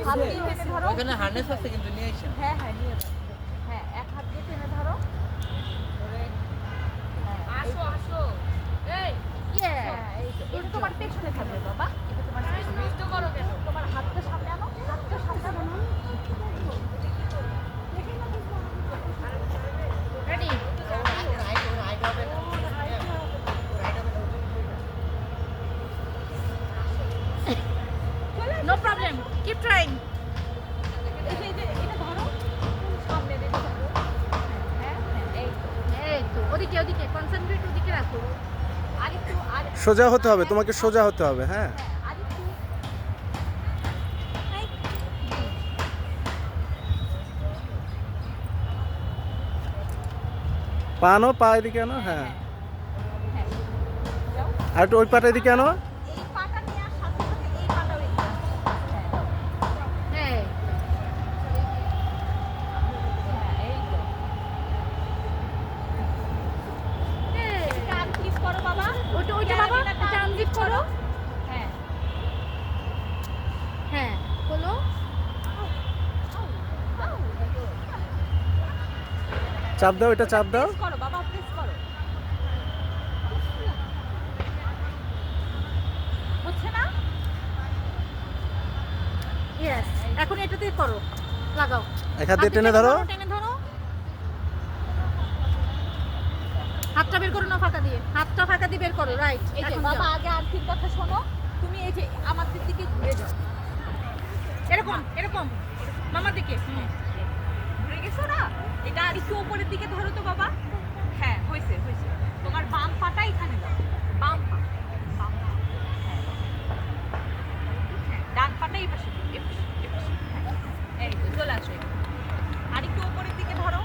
হাত দিয়ে টেনে ধরো। ওখানে হার্নেস আছে কিন্তু নিয়ে আসেন। হ্যাঁ হ্যাঁ নিয়ে যাও। হ্যাঁ এক হাত দিয়ে টেনে ধরো। আসো আসো। এই এটা তোমার পেছনে থাকবে বাবা। এটা তোমার পেছনে করো কেন? তোমার হাতটা সামনে আনো। হাতটা সামনে আনো। Ready? No problem. Keep trying. এটা ধরো। সামনে রেডি করো। হ্যাঁ এই তো ওদিকে ওদিকে কনসেন্ট্রেট ওদিকে রাখো। আরেকটু সোজা হতে হবে, তোমাকে সোজা হতে হবে। হ্যাঁ, আরেকটু পা আনো, পা এদিকে আনো। হ্যাঁ, হ্যাঁ যাও। আর একটু ওই পাটা এদিকে আনো। এই পাটা নিয়ে আর সাথে সাথে এই পাটাও এদিকে আসো। হ্যাঁ এই তো। এটা আনক্লিপ করো বাবা। ওইটা বাবা এটা আনক্লিপ করো। হ্যাঁ হ্যাঁ বলো। চাপ দাও, এটা চাপ দাও। প্রেস করো বাবা, প্রেস করো। হচ্ছে না? ইয়েস, এখন এটাতে করো। লাগাও। এক হাত দিয়ে টেনে ধরো। টেনে ধরো। হাতটা বের করো না ফাঁকা দিয়ে। হাতটা ফাঁকা দিয়ে বের করো। রাইট। এই যে বাবা আগে আর্থিক কথা শোনো। তুমি এই যে আমাদের দিকে ঘুরে যাও। এরকম এরকম মামার দিকে। ঘুরে গেছো না? এটা আর একটু উপরের দিকে ধরো তো বাবা। হ্যাঁ হয়েছে হয়েছে। তোমার বাম পাটা এখানে দাও। বাম পা। বাম পা। হ্যাঁ। ডান পাটা এই পাশে দাও, এই পাশে, এই পাশে। হ্যাঁ। এই তো চলে আসো। আর একটু উপরের দিকে ধরো।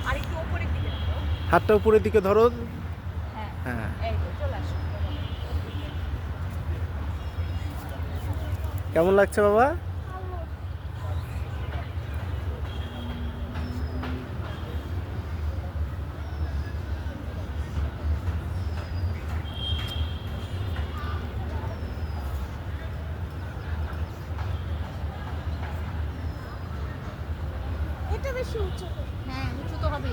আর একটু উপরের দিকে ধরো। হাতটা উপরের দিকে ধরো। হ্যাঁ। হ্যাঁ, এই তো চলে আসো। কেমন লাগছে বাবা? এটা বেশি উঁচু। হ্যাঁ উঁচু তো হবে।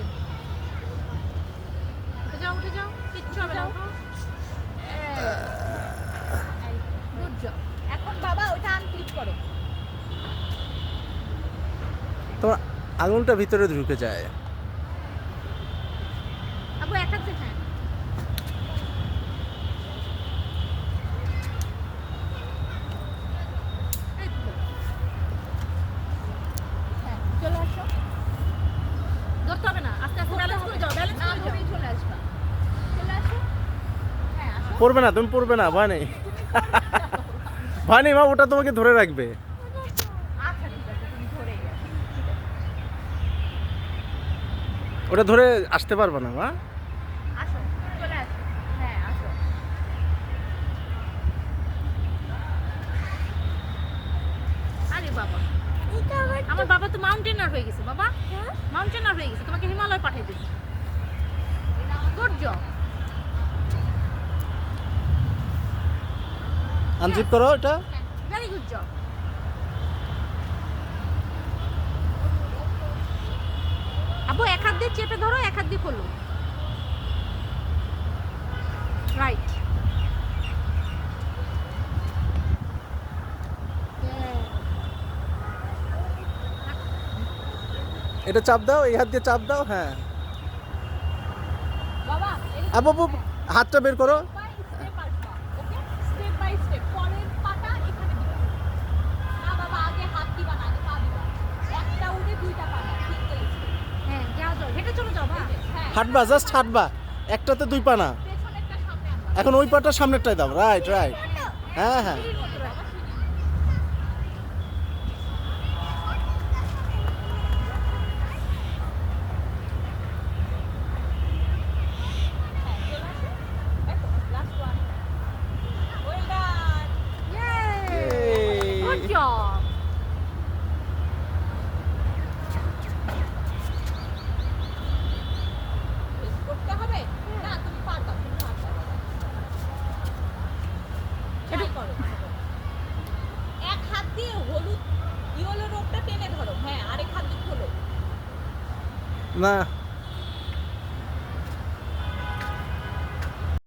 উঠে যাও উঠে যাও। কিচ্ছু হবে না। Good job. এখন বাবা ওটা আনক্লিপ করো। তোমার আঙুলটা ভিতরে ঢুকে যায়। আবু এক হাতে হ্যাঁ। এই তো। হ্যাঁ চলে আসো। ধরতে হবে না, আস্তে আস্তে ব্যালেন্স করে যাও। ব্যালেন্স করে যাও। চলে আসবা। চলে আসো। হ্যাঁ আসো। পড়বে না, তুমি পড়বে না। ভয় নেই, ভয় নেই মা, ওটা তোমাকে ধরে রাখবে। আচ্ছা ঠিক আছে তুমি ধরে গেছো। ওটা ধরে আসতে পারবে না মা। আসো চলে আসো। হ্যাঁ আসো। আরে বাবা আমার বাবা তো মাউন্টেনার হয়ে গেছে বাবা। মাউন্টেনার হয়ে গেছে, তোমাকে হিমালয় পাঠিয়ে দেব। Good job. আনজিপ করো এটা। Very good job. আবু এক হাত দিয়ে চেপে ধরো, এক হাত দিয়ে খোলো। রাইট। এটা চাপ দাও, এই হাত দিয়ে চাপ দাও। হ্যাঁ, বাবা আবু আবু, হাতটা বের করো। স্টেপ আসবা। Okay step by step. পরের পাটা এখানে দিবা। না বাবা আগে হাত দিবা না, আগে পা দিবা। একটা উঠে দুইটা পা দাও। ঠিক বলেছো। হ্যাঁ যাও যাও হেঁটে চলে যাও বাবা। হ্যাঁ হাঁটবা, জাস্ট হাঁটবা। একটাতে দুই পা না। পেছনেরটা সামনে আনবা। এখন ওই পাটা সামনেরটাই দাও। Right right. হ্যাঁ হ্যাঁ, সিঁড়ির মতো বাবা, সিঁড়ি। হ্যাঁ চলে আসো। দেখো last one. Well done. Yay! Good job. করতে হবে না, তুমি পারবা, তুমি পারবা বাবা। ট্রাই করো। না